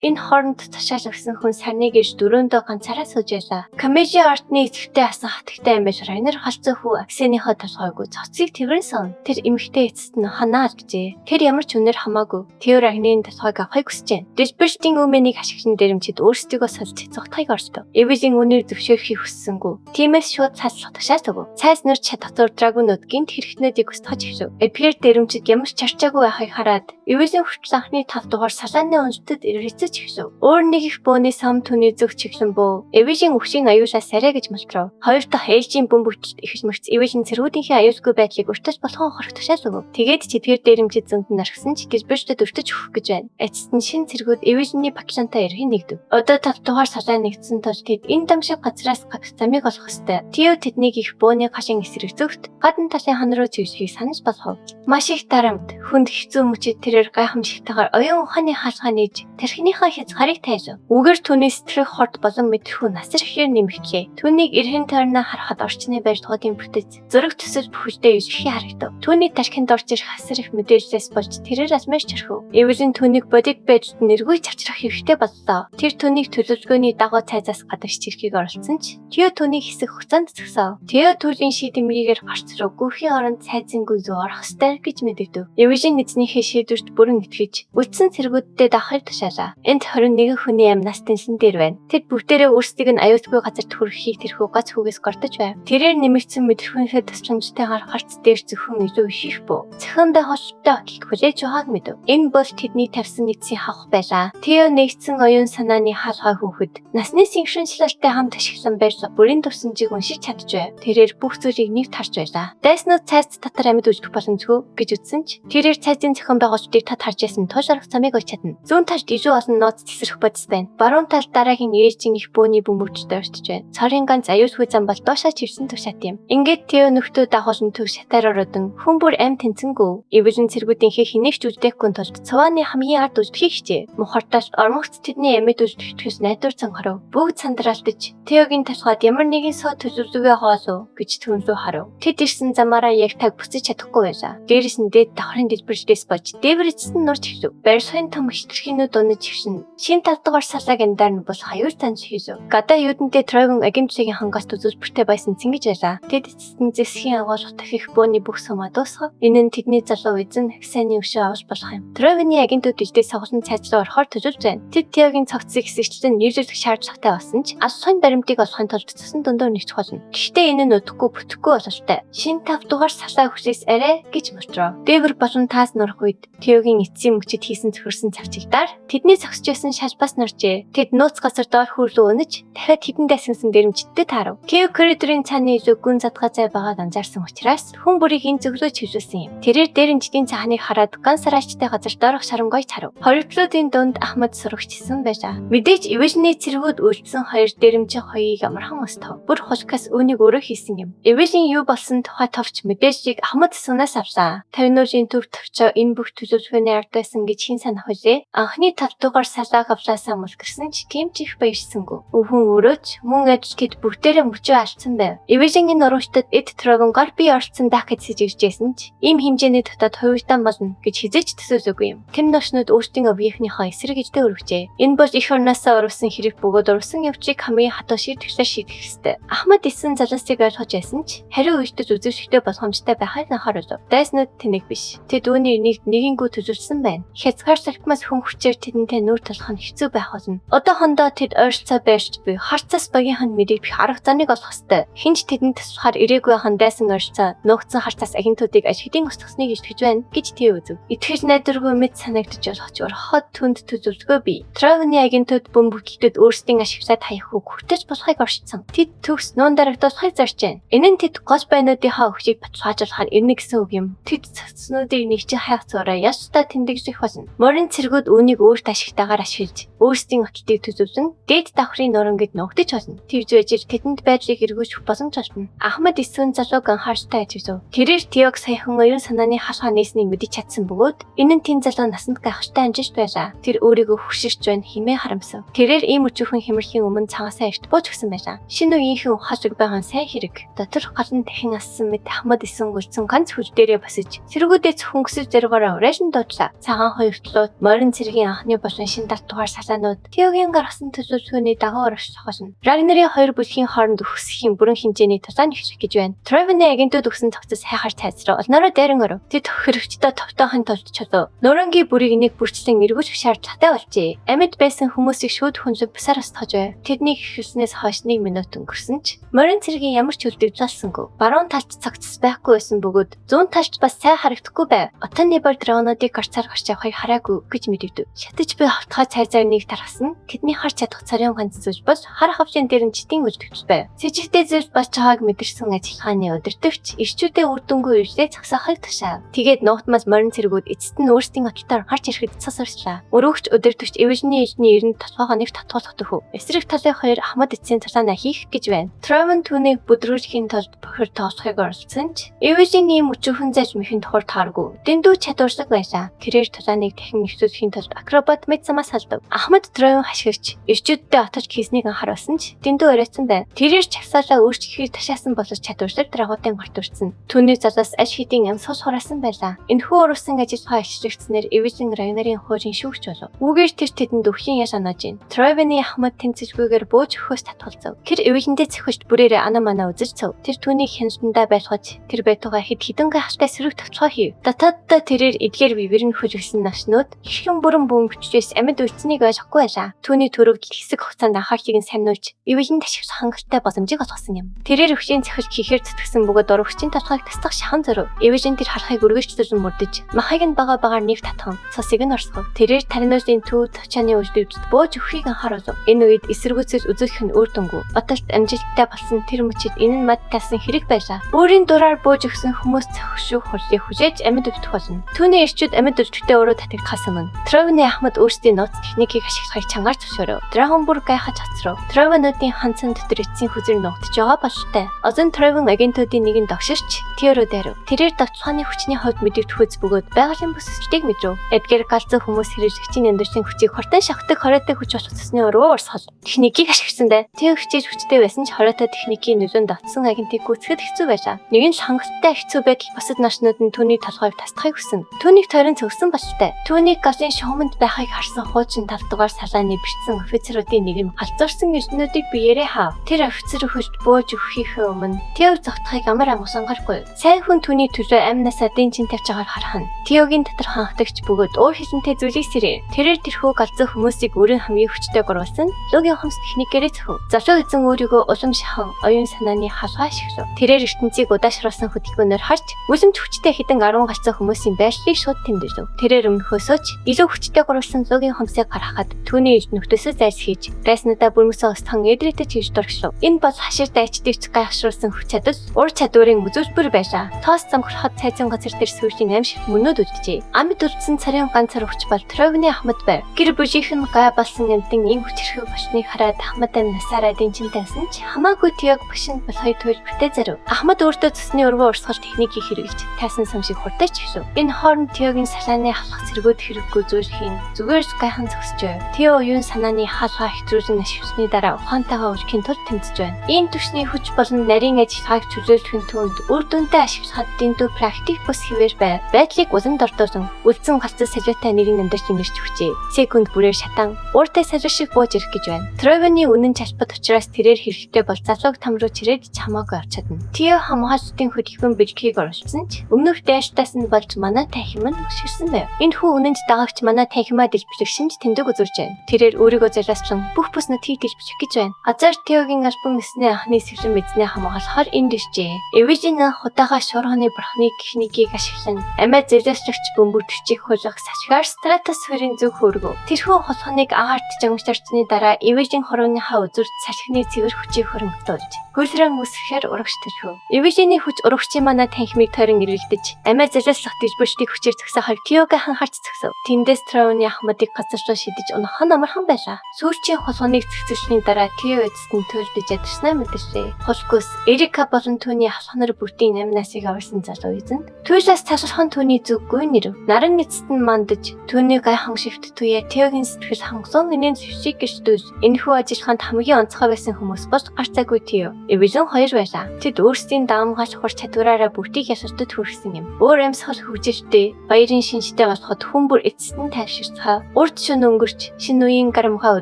Энэ хооронд тушаал өгсөн хүн сарныг иж дөрөөндөө ганцаараа сууж байлаа. Комеди артны эцэгтэй асан хатагтай амбаш Райнер халцсан хүү Аксеныхоо толгойг цоцыг тэрэн сон. Тэр эмэгтэй эцэст нь ханаа гэжээ. Тэр ямар ч үнээр хамаагүй. Тэр Агнийн толгойг авахыг хүсэж байна. Дисберстийн үмэнийг ашиглан дэрэмчид өөрсдийгөө сольж цогтхойг орсдоо. Эвэлийн үнээр зөвшөөрөхийг хүссэнгүй. Тиймээс шууд цааслах тушаал өгөв. Цайс нэр чад дотор драгунууд гинт хэрэгтнүүдийг устгаж ихшв. Эпир дэрэмчид ямар ч чарчаагүй байхыг хараад эвэлийн хүртэл анхны 5 дугаар салааны уншдад ирээцэж ихшв. Өөр нэг их бөөний сам түүний зүг чиглэн бөө. Эвэлийн өвшийн аюулаас сарай гэж мэлтрав. Хоёр дахь ээлжийн бөмбөгчд ихж мөрц эвэлийн цэргүүдийнхээ аюулгүй байдлыг уртаж болохон хорох тушаал өгөв. Тэгээд тэдгээр дэрэмчид зөнд нь орхисон ч Гисберчтэд өртөж өгөх гэж байна. Эцэст нь шин цэргүүд эвэлийн багшаантай эрхийн нэгдэв. Одоо 5 дугаар салаа нэгдсэн тул тэд энэ дамшиг газраас гагц замыг олох ёстой. Тио тэднийг их бөөний хашийн эсрэг зөвхт гадна талын хан руу чиглэхийг санаж болгов. Маш их дарамт хүнд хэцүү мөчид тэрээр гайхамшигтайгаар оюун ухааны хаалгаа нээж тархиныхаа хязгаарыг тайлв. Үгээр түүний сэтгэх хорд болон мэдрэхүй насар ихээр нэмэгдлээ. Түүнийг эрхэн тойрноо харахад орчны байж туудын бүтэц зөрөг төсөж бүхэлдээ ижихий харагдав. Түүний тархинд орж ирэх хасар их мэдээллээс болж тэрээр асмаш чархв. Эвэлийн түүнийг бодит байж нэргүй чавчрах хэрэгтэй боллоо. Тэр түүнийг төлөвлөгөөний дагуу цайзаас гадагш ирэхийг оролцсон ч Тио түүнийг хэсэг хугацаанд зогсов. Тио түүлийн шийдэмгийгээр гарч руу гүрхийн оронд цайзангүй зүү орох ёстой гэж мэдэгдэв. Эвэлийн эзнийхээ шийдвэрт бүрэн итгэж үдсэн цэргүүдтэй давхар тушаалаа. Энд 21 хүний амь нас тэнсэн дээр байна. Тэд бүгдээрээ өөрсдийг нь аюулгүй газарт хүрэхийг тэрхүү гац хүүгээс гортож байв. Тэрээр нэмэгдсэн мэдрэмжийнхээ тусламжтайгаар харц дээр зөвхөн илүү их бөө. Цахиндаа холбоотой окийг хүлээж байгааг мэдэв. Энэ бол тэдний тавьсан эцсийн хавх байлаа. Тио нэгдсэн оюун санааны хаалгаа хүүхэд насны синхрончлалтай хамт ашиглан байж бүрийн тусанжийг уншиж чадчихв. Тэрээр бүх зүйлийг нэгт харж байлаа. Дайснууд цайз татар амьд үжих боломжгүй гэж үздэн ч тэрээр цайзын зохион байгуулалтыг тат харж ясан тоош арга замыг олж чадна. Зүүн талд илүү олон нууц тесрэх бодис байна. Баруун талд дараагийн ээлжийн их бөөний бөмбөгчтэй орчиж байна. Цорын ганц аюулгүй зам бол доошоо чивсэн тушаат юм. Ингээд Тио нөхдөө дагуулсан төв шатаар ородон хүн бүр амь тэнцэнгүү. Эвэлийн цэргүүдийнхээ хинэгч үждэггүй тулд цавааны хамгийн ард үжлэхийг хичээ. Мухартаас ормогц тэдний амьд үжлэхээс найдвар цанхарав. Бүгд сандралтаж Тиогийн толгойд ямар нэгэн соо төлөвлөгөө хоолов гэж түнлүү харав. Тэд ирсэн замаараа яг таг буцаж чадахгүй байлаа. Дээрээс нь дээд давхрын дэлбэрчдээс болж дээвэрчсэн нурч ихв. Барьсхын том хитрхинүүд унаж ихшин. Шин 5 дугаар салааг эндар нь бол хаюул таньж хийв. Гадаа юудэнтэй Драгон агентлагийн хангаас үзүүлбэртэй байсан цэнгэж байлаа. Тэд эцэстэн зэсхийн агуулга дахих бөөний бүх сумаа дуусгав. Энэ нь тэдний залуу эзэн Аксаны өшөө авч болох юм. Драгоны агентууд иждээ соголон цайз руу орохоор төлөвлөж байна. Тэд Тиогийн цогцыг хэсэгчлэн нийлүүлэх шаардлагатай болсон ч ас суйн баримтыг олохын тулд цусан дундуур нэгч болно. Гэхдээ энэ нь удахгүй бүтэхгүй бололтой. Шин 5 дугаар салаа хүсээс арай гэж мөртрөө. Дээвэр болон таас нурах үед Тиогийн эцсийн мөчид хийсэн зөвхөрсөн цавчигдаар тэдний зогсож байсан шалбаас норжээ. Тэд нууц газар доор хүрлөө өнөж дахиад тэдэндээ асгасан дэрэмжтдээ таарав. Кео коридорын цааны илүү гүн задгаа цай байгааг анзаарсан учраас хүн бүрийг энэ зөвлөө чивжүүлсэн юм. Тэрээр дэрэмжтийн цааныг хараад ган сараачтай газар доорох шарамгойч харав. Хоригдлуудын дунд Ахмад сурагчсан байлаа. Мэдээж эвэлний цэргүүд үйлдсэн хоёр дэрэмжийн хоёрыг амархан устав. Бүр хулкас үүнийг өөрөө хийсэн юм. Эвэлийн юу болсон тухай товч мэдээллийг Ахмад сунаас авсан. 50-уулийн төв төвчөө энэ бүх төлөвлөгөөний ард байсан гэж хин санах үлээ. Анхны 5 дугаар салаа гавлаасаа мулгэрсэн ч кемчих баярсангүй. Өвхөн өрөөч мөн ажилтгийд бүгдээрээ мөчөө алдсан байв. Эвэлийн энэ урагштад эд Драгон гар бие орцсон дах гэж сэжижсэн ч ийм хэмжээний дотоод хувигдан болно гэж хизээч төсөөлөөгүй юм. Тэр ношнууд өөрсдийн овгийнхнийхоо эсрэг иждээ өргөжээ. Энэ бол их орноосоо урвсан хэрэг бөгөөд урвсан явцыг хамгийн хатуу шийдвэрлэж шийдэх ёстой. Ахмад эссэн залуусыг ойлгож байсан ч хариу үйлдэж үзүүлэхтэй боломжтой байхыг анхааруулв. Дайснууд тэнэг биш. Тэд үүний нэгингүй төсөөлсөн байна. Хязгаар салхимаас хүн хүчээр тэдэнтэй нүүр тулах нь хэцүү байх болно. Одоохондоо тэд ойрцоо байрч буй харцаас багийнхан мэрийг бих арга замыг олох ёстой. Хинч тэдэнд туслахаар ирээгүй хан дайсан ойрцоо нуугдсан харцаас агентуудыг ажиглын устгасныг иштгэж байна гэж Тио үзв. Итгэж найдваргүй мэд санагдаж болох ч орхоод түнд төсөвлөгөө бий. Драгоны агентууд бөмбөгчдөд өөрсдийн ашиглаад хаях үг хүртэж болохыг оршсон. Тэд төгс нуун дарагдуулахыг зорж байна. Энэ нь тэд гол байнуудынхаа өвчийг баталгаажуулахаар ирнэ гэсэн үг юм. Тэд цэцнүүдийг нэгж хаях зураа ястаа тэмдэглэх болно. Морин цэргүүд үүнийг өөрт ашигтайгаар ашиглаж өөрсдийн оттыг төсөвлөн дээд давхрын нурангид нуугдаж болно. Тэгж байж тэдэнд байдлыг эргүүлж боломж олно. Ахмад эсвэн залууг анхаарчтай ажиглав. Тэрээр Тиог саяхан оюун санааны хаалгаа нээснийг мэдэж чадсан бөгөөд энэ нь тэн залуу насанд гайхалтай амжилт байлаа. Тэр өөрийгөө хөшөрч байна хэмээн харамсав. Тэрээр ийм өчүүхэн хэмэрхийн өмнө цагаасаа эрт бууж өгсөн байлаа. Шинэ үеийнхэн ухаалаг байгаа сайн хэрэг. Дотор галан дахин ассан мэт Ахмад эсвэн гүлцэн ганц хүч дээрээ босож цэргүүдээ зөвхөн өсөж зэрэгээрээ ураашин дуудлаа. Цагаан хоёр талууд морин цэргийн анхны болон шин датугаар салаанууд Теогийн гаргасан төсөөлсөний дагуу оршихошно. Рагнарын хоёр бүлгийн хооронд өгсөхийн бүрэн хэмжээний тусаа нэгших гэж байна. Тровны агентууд өгсөн цогцос хайхаар цайзраа олноороо дайран оров. Тэд хэрэгчдээ товтоохын тулд чулуу. Нурангийн бүрийг нэг бүрчлэн эргүүлэх шаардлагатай болжээ. Амьд байсан хүмүүсийг шууд хүнсэг бусаар устгаж байв. Тэдний ихэлснээс хойш 1 минут өнгөрсөн ч морин цэргийн ямар ч үлдэгдүүлсэнгүй. Баруун талд цогцос байхгүй байсан бөгөөд зүүн талд бас сайн харагдахгүй байв. Отоны бар дронуудыг гарцаар гарч явахыг хараагүй гэж мэдэгдэв. Шатаж буй хавтгай цайзаар нэг тархсан. Тэдний харж чадах царийн ганц зүйлс бас хар хавшин дээр нь читийн үлдэгдэж байв. Сэжигтэй зүйлс бас чагааг мэдэрсэн ажиллагааны өдөртөвч ирчүүдээ үр дүнгүй ижлээ цагсаахыг тушаав. Тэгээд нуутмаас морин цэргүүд эцэст нь өөрсдийн отолтоор гарч ирэхэд цасарчлаа. Өрөөгч өдөртөвч эвэжний ижний эрэнд татваага нэг татгуулах төхөв. Эсрэг талын хоёр ахмад эцсийн цалаанаа хийх гэж байна. Тровен түүнийг бүдрүүлэхийн тулд бохир тоосхыг оролцсон ч эвэжний ийм өчүүхэн заж мэхэн тохор тааргүй. Дэндүү чадваршлаг байлаа. Тэрээр талааныг дахин нэвсүүлэхийн тулд акробат мэд замаас салдав. Ахмад Тровен хашгирч ирчүүддээ отож хийснийг анхааруулсан ч дэндүү оройтсан байна. Тэрээр чагсаалаа өөрчлөхийг ташаасан боловч чадваршлаг драгуудын гарт үрцэн. Түүний задаас аж хийдийн ам сус хураасан байлаа. Энэхүү урусан ажиллагаа ичрэгцснээр эвэжин Рагнарын хуурийн шүүгч болов. Үүгээр тэр тэдэнд өвхийн яш оноож ийн. Тровены ахмад тэнцэжгүйгээр бууж өгөхөөс татгалзав. Тэр эвэжиндээ цэхвэж бүрээрээ ана мана үзэрцв. Тэр түүнийг хяналтандаа байлгаж тэр байтугай хэд хідэнгээ хаштай сэрэг тавцгаа хийв. Татаддаа тэрээр эдгээр бивэр нь хөжигсэн нашнууд иххэн бүрэн бөмбөчжээс амьд үлдсэнийг ойлгохгүй байлаа. Түүний төрөвдөл хэсэг хугацаанд анхаарчийг нь сануулж эвэжинд ашиг хангалттай боломжийг олгосон юм. Тэрээр өвчийн цэхвэж хийхээр зүтгэсэн бөгөөд урагчийн татгааг тасдах шахан зорив. Эвэжин тэр харахыг үргэлжлүүлэн мөрдөж махыг нь багаар нэг татхан цусыг нь орсгов. Тэрээр таринуулын төв төвчааны үйлдвэрт бууж өгөхийг анхааруулв. Энэ үед эсэргүүцээс үзүүлэх нь үр дүнгүй. Отолт амжилттай болсон тэр мөчид энэ нь мад талсан хэрэг байлаа. Өөрийн дураар бууж өгсөн хүмүүс цохшуу хурлыг хүлээж амьд өвдөх болно. Түүний ирчүүд амьд өвдөхтэй өөрөө татагдахсан мөн. Тровны ахмад өөрсдийн нууц техникийг ашиглахыг чангаар зөвшөөрөв. Драгонбург гайхаж хоцров. Тровнуудын ханцан дотор эцсийн хүзэр нуугдж байгаа болжтэй. Озон Тровен агентуудын нэгэнд догширч Теороо дайрав. Тэрээр давталгааны хүчний хувьд мэдэгдэхүйц бөгөөд байгалийн бүсэлчдийг мэдрв. Эдгээр галзуу хүмүүс хэрэгжигчийн өндөрсөн хүчийг хортон шахдаг хороотой хүч болох цэсний өрөө урсгал. Техникийг ашигласандаа тэг хүчтэй хүчтэй байсан ч хороотой техникийн нөлөөнд давтсан агентыг гүйцэхэд хэцүү байлаа. Нэг нь хангалттай хэцүү байдал бусад нашнууд нь түүний толгойг тасдахыг хүсэн. Түүнийг тойрон цогсон болжтэй. Түүнийг галын шугамд байхыг харсан хуучин тавдугаар салааны бичсэн офицеруудын нэг нь галзуурсан эрдэнүүдийг биеэрээ хаав. Тэр офицер хөлд бууж өгөхийнхээ өмнө Теог зогтохыг амар амгасангаргүй. Сайн хүн түүний төлөө амнаас адын чин тавьж байгааг харах нь. Теогийн дотор ханхдагч бөгөөд уур хилэнтэй зүйлийг сэрээ. Тэрээр тэрхүү галзуу хүмүүсийг өөрийн хамгийн хүчтэй гурвалсан логийн хомс техникээрээ зөвхөн. Завшаа эзэн өөрийгөө улам шахан оюун санааны халгаа ашиглав. Тэрээр ертөнцийг удаашруулсан хөдөлгөөнөөр харж үлэмж хүчтэй хідэн 10 галзуу хүмүүсийн байшлыг шууд тэмдэглэв. Тэрээр өмнөхөөсөө ч илүү хүчтэй гурвалсан логийн хомсыг гаргахад түүний нөхдөсөө зайлсхийж дайснуудаа бүрмөсөө устхан эдрэтэ чийж дургшлав. Энэ бол хашир дайчдыгч гайхшруулсан хүч чадал ур чадварын үзүүлбэр байлаа. Тоос замхрахад цайзан газар дээр сүүлийн амш мөнөд үлджээ. Амьд үлдсэн царийн ганцар хүч бол Тровны ахмад байв. Гэр бүжийнх нь гай болсон амтэн ийм хүчрхэг бошныг хараад ахмад амь насаараа дэнчинтэйсэн ч хамаагүй Теог бошинд болохыг туйлж бүтээ зарив. Ахмад өөртөө цэсний өргөө урсгал техникийг хэрэглэж тайсан сам шиг хурдаж гişв. Энэ хооронд Теогийн салааны халах зэргүүд хэрэггүй зүйлхийн зүгээр гайхан зогсож байв. Тео оюун санааны хаалгаа хэтрүүлэн ашигласны дараа ухаантайгаа өрхийн тулд тэмцэж байна. Энэ түвшний хүч болон нарийн ажиллагааг чөлөөлөхин түүнд үр дүнтэй ашиглахад дэндүү практик бус хэвээр байв. Байдлыг улам дордуулсан үлдсэн галзуу салиутай нэрийн амьдарч ингэрч хүчээ. Секунд бүрээр шатан ууртай салиу шиг бууж ирэх гэж байна. Тровны үнэн чалбат учраас тэрээр хэрэгтэй бол залууг там руу чирээд чамаагүй авч чадна. Тео хамгаалалтын хөдөлгөөн бэлтгийг оруулсан ч өмнөх дайштаас нь болж манай танхим нь өсгөрсөн байв. Энэ хүү үнэнч дагагч манай танхимаа дэлбэлэх шинж тэмдэг үзүүлж байна. Тэрээр өөрийгөө зайлаачлан бүх бүснүүд дэлбэлэх гэж байна. Азар Теогийн альбом эсний анхны сэвлэн мэдснээ хамгаалахаар энд иржээ. Эвэжин худаага шуурханы бурхны техникийг ашиглан амиа зэлэслэгч бөмбөгчийг хулгах сашгаар стратосферийн зөв хөргөв. Тэрхүү хулганыг агаарт жамгчарчны дараа эвэжин хорооныхаа үзүүрт салхины цэвэр хүчийг хөрөнгөлүүлж хөлрөн үсгэхээр урагш төрхөв. Эвэжиний хүч урагчийн манай танхимыг тойрон эргэлдэж амиа зэлэслэх дэлбэрчдийг хүчээр зөксөхөөр Теогийн харц зөксөв. Тэндээс Тровны ахмадыг газар руу шидэж унахын амархан байлаа. Сүүрчийн хулганыг зөксөсний дараа Тео эцэст нь төлөвлөж ядарснаа мэдэрчээ. Хулгус Эрика болон түүний халхнар бүртийн амнасыг аварсан залуу эзэнд туйлаас цасархан түүний зүггүй нэрв. Наран эцэст нь мандаж түүний гайхан шивт туяа Теогийн сэтгэл хангасан энийн зэвшиг гэрчдүүл энэхүү ажиллагаанд хамгийн онцгой байсан хүмүүс бол гарцаагүй Тео. Эвэжин хоёр байлаа. Тэд өөрсдийн даамгаж хур чадвараараа бүртийг ясартад хүргэсэн юм. Өөр амьсгал хөгжилтэй баярын шинжтэй болоход хүн бүр эцэст нь тайвширцгаа Урд шөнө өнгөрч шинэ үеийн гарамхаа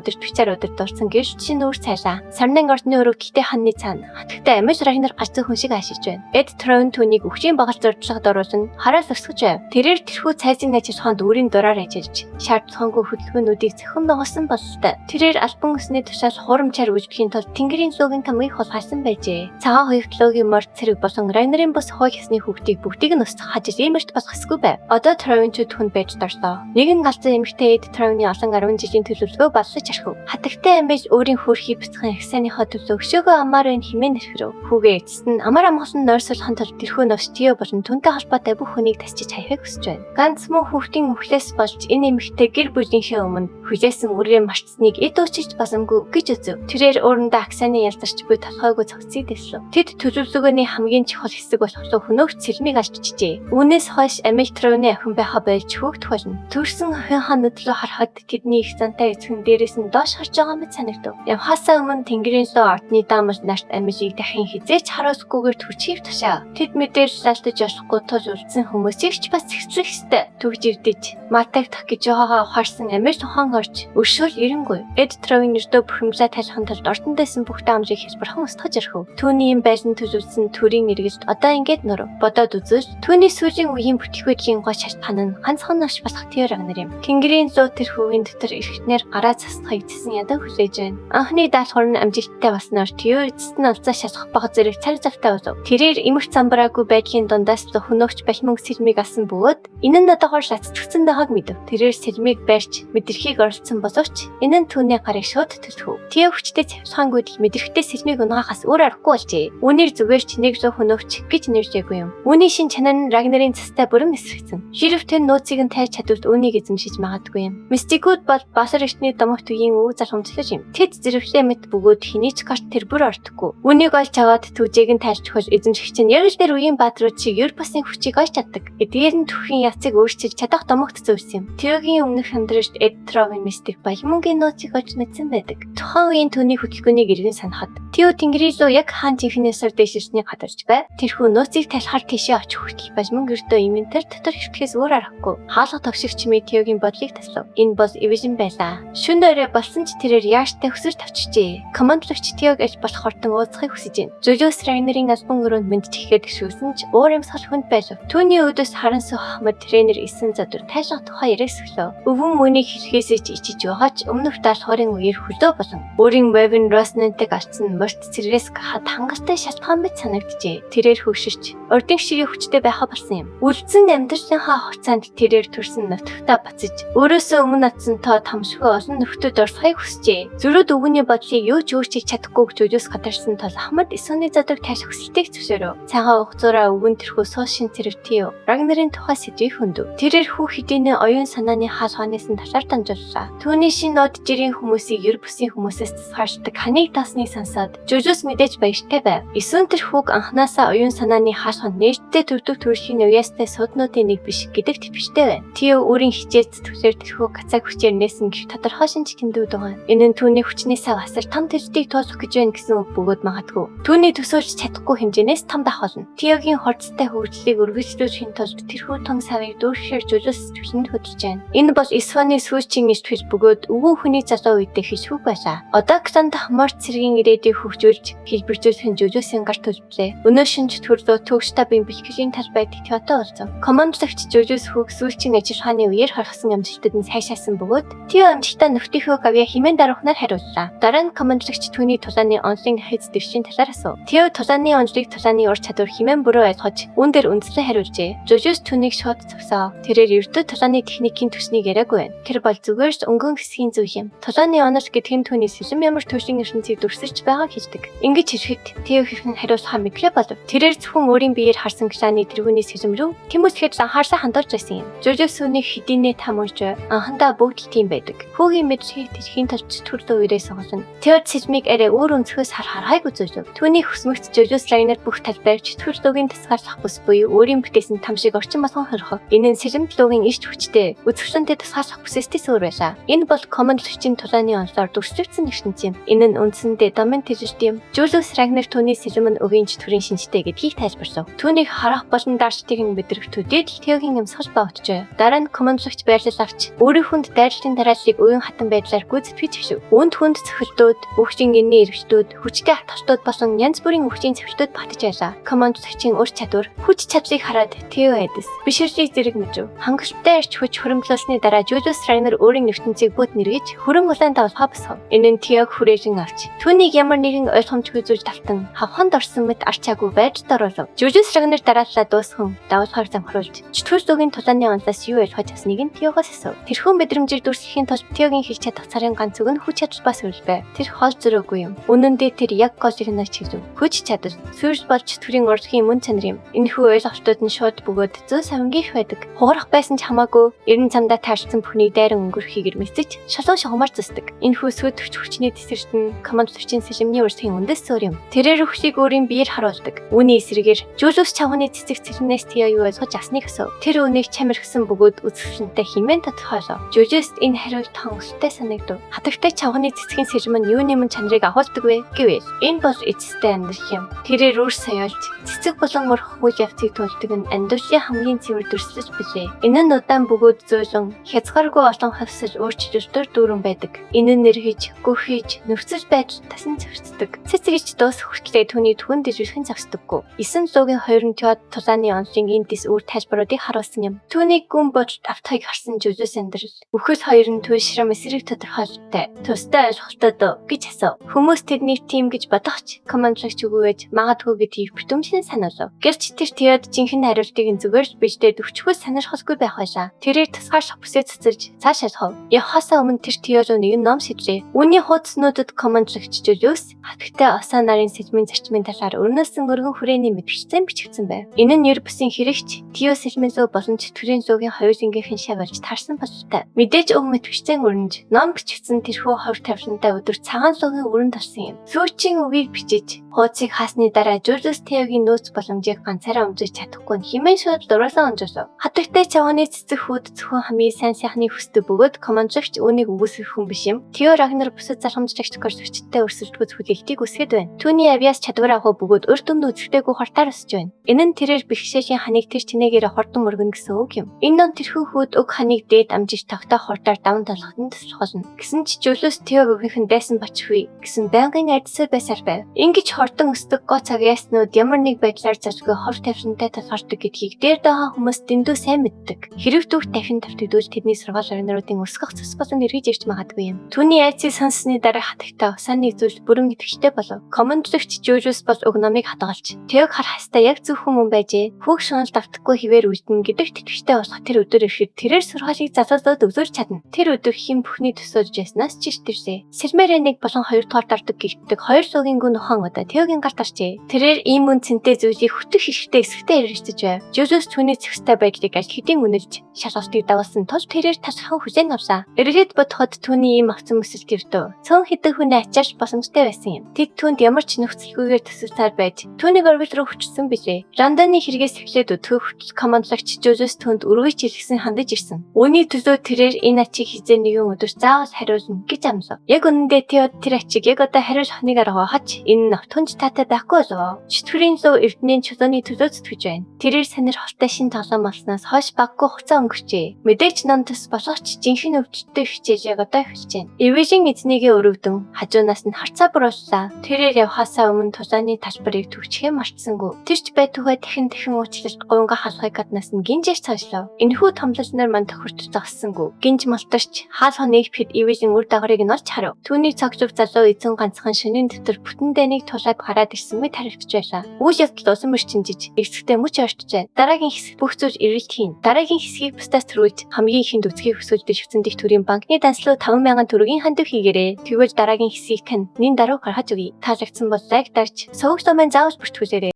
өдөрт бичээр өдөрдөрсөн гэж шинэ үр цайлаа. Сарнын ордны өрөө гихтэй ханны цаана хатагтай амиж Рагнар гацсан хүн шиг ашиж байна. Эд Троун түүнийг өвчийн багал зордлагад оруулсан хараас өсгөж байв. Тэрээр тэрхүү цайзын ажиллаханд өөрийн дураар ажиллаж шаардлагагүй хөдөлгөөнүүдийг зохион байгуулсан бололтой. Тэрээр альбан өсний тушаал хурамчаар үжихийн тулд Тэнгэрийн луугийн тамгыг хулгайсан байжээ. Цагаан хоёртлоогийн морд цэрэг болон Рагнарын бус хой хэсний хүүхдийг бүгдийг нь устгах хажиж иймэрт болох хэсгүй байв. Одоо Троунчуд хүнд байж дорсоо. Нэгэн галзан эмэгтэй Эд Троуны олон 10 жилийн төлөвлөгөө боллож архив. Хатагтай амбиж өөрийн хөөрхий бяцхан их сайныхаа төлөө өшөөгөө амаар энэ хэмээн нэрхрөв. Хүүгээ эцэст нь амар амгалан нойрсуулахын тулд тэрхүү нос Тио болон түнтэй холбоотой бүх хүнийг тасчиж хайхыг хүсэж байна. Ганц мөн хүүхдийн өвхлөөс болж энэ эмэгтэй гэр бүлийнхээ өмнө хүлээсэн үрээ марцсныг эд өчиж боломгүй гэж үзв. Тэрээр өөрөндөө Аксаны ялдарч буй толгойгүй цогцыг дэслэв. Тэд төлөвлөгөөний хамгийн чухал хэсэг болох хөнөөгч сэлмийг алдчихжээ. Үүнээс хойш Амиж Троуны охин байхаа болж хөөгдөх болно. Төрсөн охин хаан нүдлөө харахад тэдний их зантай эцгэн дээрээс нь доош харж байгаа мэт санагдав. Явхаасаа өмнө Тэнгэрийн луу ордны даамар нарт Амижийг дахин хизээч харуулахгүйгээр төрчихив тушаа. Тэд мэдээж лалтаж явахгүй тул үлдсэн хүмүүсийг ч бас хэцрэх ёстой. Түгж ирдэж матаг тах гэж байгаагаа ухаарсан Амиж тухайн орж өршөөл ирэнгүй. Эд Троуны нэрдөө бүрхэмлээ тайлахын тулд ордон дэсэн бүх даамжийг хэлбэрхэн устгаж ирхв. Түүний юм байсан төжүүлсэн төрийн эргэлт одоо ингээд нөр бодоод үзэж түүний сүүлийн үеийн бүтээгдэхүүн гоч шалтгаан нь ганцхан наш болох Тио Рагнар юм. Тэнгэрийн зуу тэр хөвгийн дотор эргэтнээр гараа засахыг зэсэн ядаа хүлээж байна. Анхны даалгавар нь амжилттай болсноор Тио эцэст нь алзаа шалгах баг зэрэг цар завтай болов. Тэрээр эмэрт замбраагүй байдлын дундаас хөнөөгч бахимог сэлмийг алсан бөгөөд энэ нь одоогоор лацчихсан байгааг мэдэв. Тэрээр сэлмийг барьж мэдрхийг оролцсон боловч энэ нь түүний гарыг шууд төлөв. Тио хүчтэй цавцгаангүйд мэдрхтэй сэлмийг унгахаас өөр аргагүй болжээ. Үүнээр зүгээр ч 100 хөнөөгч гэж нэржээгүй юм. Үүний шин чанар нь Рагнарын цастай бүрэн эсрэгцэн. Ширвтэн нууцыг нь тайлж чадвал үүнийг эзэмшиж магадгүй юм. Мистикүүд бол Басар эртний домогт үеийн үг залхамжлаж юм. Тэд зэрэглээ мэт бөгөөд хинийч гарт тэр бүр ортгүй. Үүнийг олж аваад түүжээг нь тайлж өгөх эзэмшигч нь яг л тэр үеийн баатрууд шиг ер бусын хүчийг олж чаддаг. Эдгээр нь төрхийн яцыг өөрчилж чадах домогт зөөсөн юм. Тиогийн өмнөх амьдралд Эд Троуны мистик баямунгийн нууцыг олж мэдсэн байдаг. Тухайн үеийн түүний хөдөлгөөнийг иргэн санахад Тио Тэнгэрийн луу яг хаан жинхнээсээр дэширснийг хатарч бай. Тэрхүү нууцыг тайлахаар тийшээ очих хүртэл бажман гэрдөө имэнтэр дотор хөвтгээс өөр аргагүй. Хаалга тогшигч чимээ Тиогийн бодлыг таслав. Энэ бол эвэжин байлаа. Шүн дээрээ болсон ч тэрээр яаштай хөсөр тавчжээ. Командлагч Тиог аж болох хортон уулзахыг хүсэж байна. Жожос Рагнарын альбан өрөөнд мэдчихгээд гişгүүлсэн ч өөр юм сал хүнд байлав. Түүний өдөөс харан сухмад тренер исэн заdur тайлах тухай яриаг сөглөө. Өвөн мөнийг хэлхээсээ ч ичиж байгаа ч өмнөх даалгаврын үеэр хөлөө болон өөрийн Вевен Роснентыг алдсан морт цэргээс хад хангалттай шалтгаан мэт санагджээ. Тэрээр хөвшөрч ордын шигээ хүчтэй байха болсон юм. Үлдсэн амьдралынхаа хугацаанд тэрээр төрсэн нутагтаа бацаж өөрөөсөө өмнө атсан тоо тамшгүй олон нөхдөд орсохыг хүсжээ. Зөрүүд өвгөний бодлыг юу ч өөрчилж чадахгүй жожос гадарсан тул Ахмад Исоны задаг тайлах хүсэлтийг зөвшөөрөв. Цагаан угзуураа өвгөн тэрхүү суушин цэрэг Тио Рагнарын тухай сэдвийг хөндөв. Тэрээр хүү хэдийнэ оюун санааны хаалганаас нь талаар дамжууллаа. Түүний шин нод жирийн хүмүүсийг ер бусын хүмүүсээс тусгаарчдаг ханыг таасныг сонсоод жожос мэдээж баяртай байв. Исун тэрхүүг анханасаа оюун санааны хаалганд нээлттэй төвдөг төрөлхийн уяастай суднуудын нэг биш гэдэгт итгэвчтэй байна. Тио өөрийн хичээс төвлөр тэрхүү гацааг хүчээр нээсэн гэх тодорхой шинж тэмдэгд байгаа. Энэ нь түүний хүчнээсээ асар том төлөлтийг туулах гэж байна гэсэн үг бөгөөд магадгүй. Түүний төсөөлж чадахгүй хэмжээнээс том дах болно. Тиогийн хорцтой хөгжлийг үргэлжлүүлэхийн тулд тэрхүү том савыг дүүргэхээр жожос сэтгэлд хөдөлж байна. Энэ бол Исваны сүүчийн иштгэл бөгөөд өвгөн хүний залуу үедээ хийшгүй байлаа. Одоо Ксандах морт цэргийн ирээдүйг хөгжүүлж хэлбэржүүлэх жожосын гар төлөвлөлээ. Өнөө шинж төрлөө төгс табын бэлтгэлийн талбайд Тиотой уулзав. Командлагч жожос хүүг сүүчийн ажиллагааны үеэр харгасан амжилтад нь сайшаасан бөгөөд Тио амжилтаа нөхдийнхөө гавья хэмээн даруухнаар хариуллаа. Дараа нь командлагч түүний тулааны онцлог хэц дэвшин талаар асуув. Тио тулааны онцлог тулааны ур чадвар хэмээн бүрөө ойлгож үүн дээр үндэслэн хариулжээ. Жожос түүнийг шууд зогсоо. Тэрээр ердөө тулааны техникийн төснийг яриаггүй байна. Тэр бол зүгээр ч өнгөн хэсгийн зүйл юм. Тулааны онол гэдэг нь түүний сэлэм ямар төрлийн ертөнцийг дүрсэлж байгааг хэлдэг. Ингэж ирэхэд Тио хэрхэн хариулахаа мэдлээ болов. Тэрээр зөвхөн өөрийн биеэр харсан гшааны тэргүүний сэлэм рүү тэмүүсгэд анхаарсаа хандуулж байсан юм. Жожос үүнийг хэдийнэ тамуулж анхандаа бүгд л тийм байдаг. Хүүгийн мэдлэгийг тэрхийн тулд төрлөө үрээ сонгосон. Тио сэлмийг арай өөр өнцгөөс харахайг үзүүлв. Түүний хүсмэгт Жожос Рагнар бүх талбайр чөтгөрлөөгийн тасгаарлах бус буюу өөрийн бүтээсэн там шиг орчин болгон хорхов. Энэ нь сэлэмт луугийн ишт хүчтэй үзэсгэлэнтэй тасгаарлах бүсэстээс өөр байлаа. Энэ бол командлагчийн тулааны онцлоор дүрслэгдсэн ертөнц юм. Энэ нь үндсэндээ домын тэжэлт юм. Жожос Рагнар түүний сэлэм нь өгийн чөтгөрийн шинжтэй гэдгийг тайлбарлав. Түүнийг харах болон дарчдыг нь мэдрэх төдийд Тиогийн амьсгал богджээ. Дараа нь командлагч байрлал авч Өөрийн хүнд дайралтын тарааллыг уян хатан байдлаар гүйцэтгэж шүү. Үүнд хүнд цохилтууд, үхжийн гинний эрвчтүүд, хүчтэй хатгалтууд болон янз бүрийн үхжийн цохилтууд багтаж байлаа. Командлагчийн ур чадвар, хүч чадлыг хараад Тео Эдис биширшийг зэрэг мэдрв. Хангалттай ирч хүч хуримтлуулсны дараа Жужус Райнер өөрийн ертөнцийг бүт нэргэж хөрөн улаан давалгаа босгов. Энэ нь Теог хүрээжин авч түүнийг ямар нэгэн ойлгомжгүй зүйл давтан хавханд орсон мэт арчаагүй байдалд оруулав. Жужус Райнер дарааллаа дуусхан давалгааг замхруулж чөтгөр зүгийн тулааны онцлоос юу ойлгож чадсныг нь Теогоос асуув. Тэрхүү мэдрэмжийг дүрсгэхийн тулд Теогийн хийж чадах царын ганц үг нь хүч чадал бас үлбэ. Тэр хол зөрөөгүй юм. Үнэн дээр тэр яг голыг нь чиглэв. Хүч чадал, сүрж болж чөтгөрийн урлагийн мөн чанар юм. Энэхүү ойлголтууд нь шууд бөгөөд зөө савнгийнх байдаг. Хугарах байсан ч хамаагүй 90 цамдаа таарсан бүхнийг дайран өнгөрөхийг ирмэлцэж шалгуу шугамар зүсдэг. Энэхүү сүдвч хүчний тесрэлт нь командлагчийн сэлэмний урсгийн үндэс зөөр юм. Тэрээр өхшийг өөрийн биеэр харуулдаг. Үүний эсрэгээр Жужус чавхны цэцэг цэрнээс Тео юу ойлгож авсныг асуув. Тэр үнийг чамирхсан бөгөөд үзэсгэлэнтэй хэмээн тодорхойлов. Жужуст энэ хариулт хангалттай санагдав. Хатагтай чавхны цэцгийн сэрм нь юуны мөн чанарыг агуулдаг вэ гэвэл энэ бол эцэстэй амьдрах юм. Тэрээр үр соёолж цэцэг болон урах үйл явцыг туулдаг нь амьдралын хамгийн цэвэр дүрслэж билээ. Энэ нь удаан бөгөөд зөөлөн хязгааргүй олон хавсаж өөрчлөлтөөр дүүрэн байдаг. Энэ нь нэрхэж, гүрхэж, нөхцөл байдал тасан цэвэрцдэг. Цэцэгч дуус хүртлээр түүний түн дэжүүлхэн зогсдоггүй. 902 Теод тулааны онцлог эндис үр тайлбаруудыг харуулсан юм. Түүнийг гүн бодолд автахыг харсан Жужус амьдрал. Үхэл хоёр нь түүш ширам эсрэг тодорхойлолтой. Тустай ойлголтод гэж асуув. Хүмүүс тэрнийг тийм гэж бодохч командлагч үгүйж магадгүй гэдгийг бүтэмжлэн сануулв. Гэрч тэр Теод жинхэнэ хариултыг нь зүгээр л бичдээ өвчхөө сонирхолгүй байх байлаа. Тэрээр тусгай шахбүсээ цэцэрж цаашаа сов. Явхаасаа өмнө тэр Тео руу нэгэн ном сэтлээ. Үүний хуудаснуудад командлагч Жужус хатагтай осоо нарын сэлмийн зарчмын талаар өрнөлсөн өргөн хүрээний мэдгчсэн бичигдсэн байв. Энэ нь ер бусын хэрэгч Тео сэлмийн зүй болон чөтгөрийн зүйн хоёулынгийнхэн шаварж таарсан бололтой. Мэдээж өг мэдгчсэн өрнөж ном бичигдсэн тэрхүү ховь тавилантай өдөр цагаан лугийн өрөнд орсон юм. Сүүчийн үгийг бичиж хуудсыг хаасны дараа Жужус Теогийн нөөц боломжийг ганцаараа өмжиж чадахгүй хэмээн шууд дураасан онжолов. Хатагтай чавхны цэцэг хүүд зөвхөн хамгийн сайн сайхны хүсдэг бөгөөд командлагч үүнийг үгүйсгэх хүн биш юм. Тео Рагнар бусад залхамжлагч тохиолдогчтой өрсөлдөхөд хүлээлтийг үсгээд байна. Түүний авиас чадвар агуу бөгөөд өрт дүнд үзэгдээгүй хортоор өсөж байна. Энэ нь тэрээр бэрхшээлийн ханыг тэр чинээгээр хортон мөргөнө гэсэн үг юм. Энэ ном тэрхүү хүүд уг ханыг дээд амжиж тогтоох хортоор даван толгоход нь тусгуулна. Гэсэн ч Жужус Теог өгийнхэн дайсан бочгүй гэсэн байнгын айдсаар байсаар байв. Ингэж хортон өсдөг гоц авиаснууд ямар нэг байдлаар зажгүй ховь тавилантай талхардаг гэдгийг дээр дагаа хүмүүс дэндүү сайн мэддэг. Хэрэг дүүх дахин давтагдвал тэдний сургаал орнуудын өсгөх цус болон эргэж ирж магадгүй юм. Түүний айцыг сонссны дараа хатагтай усан нэг зүйл бүрэн идэвхтэй болов. Командлагч Жужус бол уг номыг хадгалж Теог харах хастаа яг зөв хүн байжээ. Хүүг шунал давтахгүй хിവэр үлдэн гэдэгт идэвхтэй болох тэр өдөр ирэхэд тэрээр сургаалыг залуулаад өвлөрч чадна. Тэр өдөр хин бүхний төсөөлж яснаас ч иртэрсэ. Сэрмэрэ нэг болон хоёр дахь дардаг гихтдэг хоёр суугийн гүн нохон удаа Теогийн гарт арчээ. Тэрээр ийм үн цэнтэй зүйлийг хөтөх хэрэгтэй эсрэхтэй хэрэгжиж байв. Жужус түүний зохистой байдлыг аль хэдийн үнэлж шалгалтыг дагуулсан тул тэрээр тасархан хүлээн авсан. Эргээд бодоход түүний ийм авсан мэсэл тэрдөө цөөн хэдэн хүний ачаарч боломжтой байсан юм. Тэд түүнд ямар ч нөхцөлгүйгээр төсөвсаар байж түүнийг орвил руу хүчсэн билээ. Ранданы хэрэгээс эхлээд өтгөх командлагч Жужус түүнд өргөж илгэсэн хандаж ирсэн. Үүний төлөө тэрээр энэ ачийг хизээ нэгэн өдөр заавал хариулна гэж амлав. Яг үнэндээ Тео тэр ачийг яг одоо хариулах хоног арга хач энэ навтунж таатай байхгүй болов. Чөтгөрийн луу эрдэнийн чулууны төлөө зүтгэж байна. Тэрээр сонирхолтой шин тоглоом болсноос хойш баггүй хугацаа өнгөрчээ. Мэдээж ном төс болохч жинхэнэ өвчтөй хичээж яг одоо эхэлж байна. Эвэжин эзнийгээ өрөвдөн хажуунаас нь харцаа бурууллаа. Тэрээр явхаасаа өмнө тулааны талбарыг төвчхээ мартсангүй. Тэрч байтугай дахин уучлалт гуйнга халахыг гаднаас нь гинжээч цаашлав. Энэхүү томлолноор мань тохирч зогссонгүй. Гинж малтарч хаал хоныг пит эвэжин үр дагаврыг нь олж харав. Түүний цогцов залуу эзэн ганцхан шөнийн дотор бүтэн дэнийг тулаад хараад ирсэн мэт харагдаж байлаа. Үйл явдал усан мөрчинжиж эсрэхтэй мөч ойртож байна. Дараагийн хэсэг бүх зүйл эрэлт хийн. Дараагийн хэсгийг бусдаас төрүүлж хамгийн ихэнд үзхийг хүсүүлдэг шивцэндих төрийн банкны данслуу 5,000 төгрөгийн хандив хийгээрэй. Тэгвэл дараагийн хэсгийг тань нин даруй гаргаж өгье. Таалагдсан бол лайк дарж, сувг сумын заавал бүртгүүлээрэй.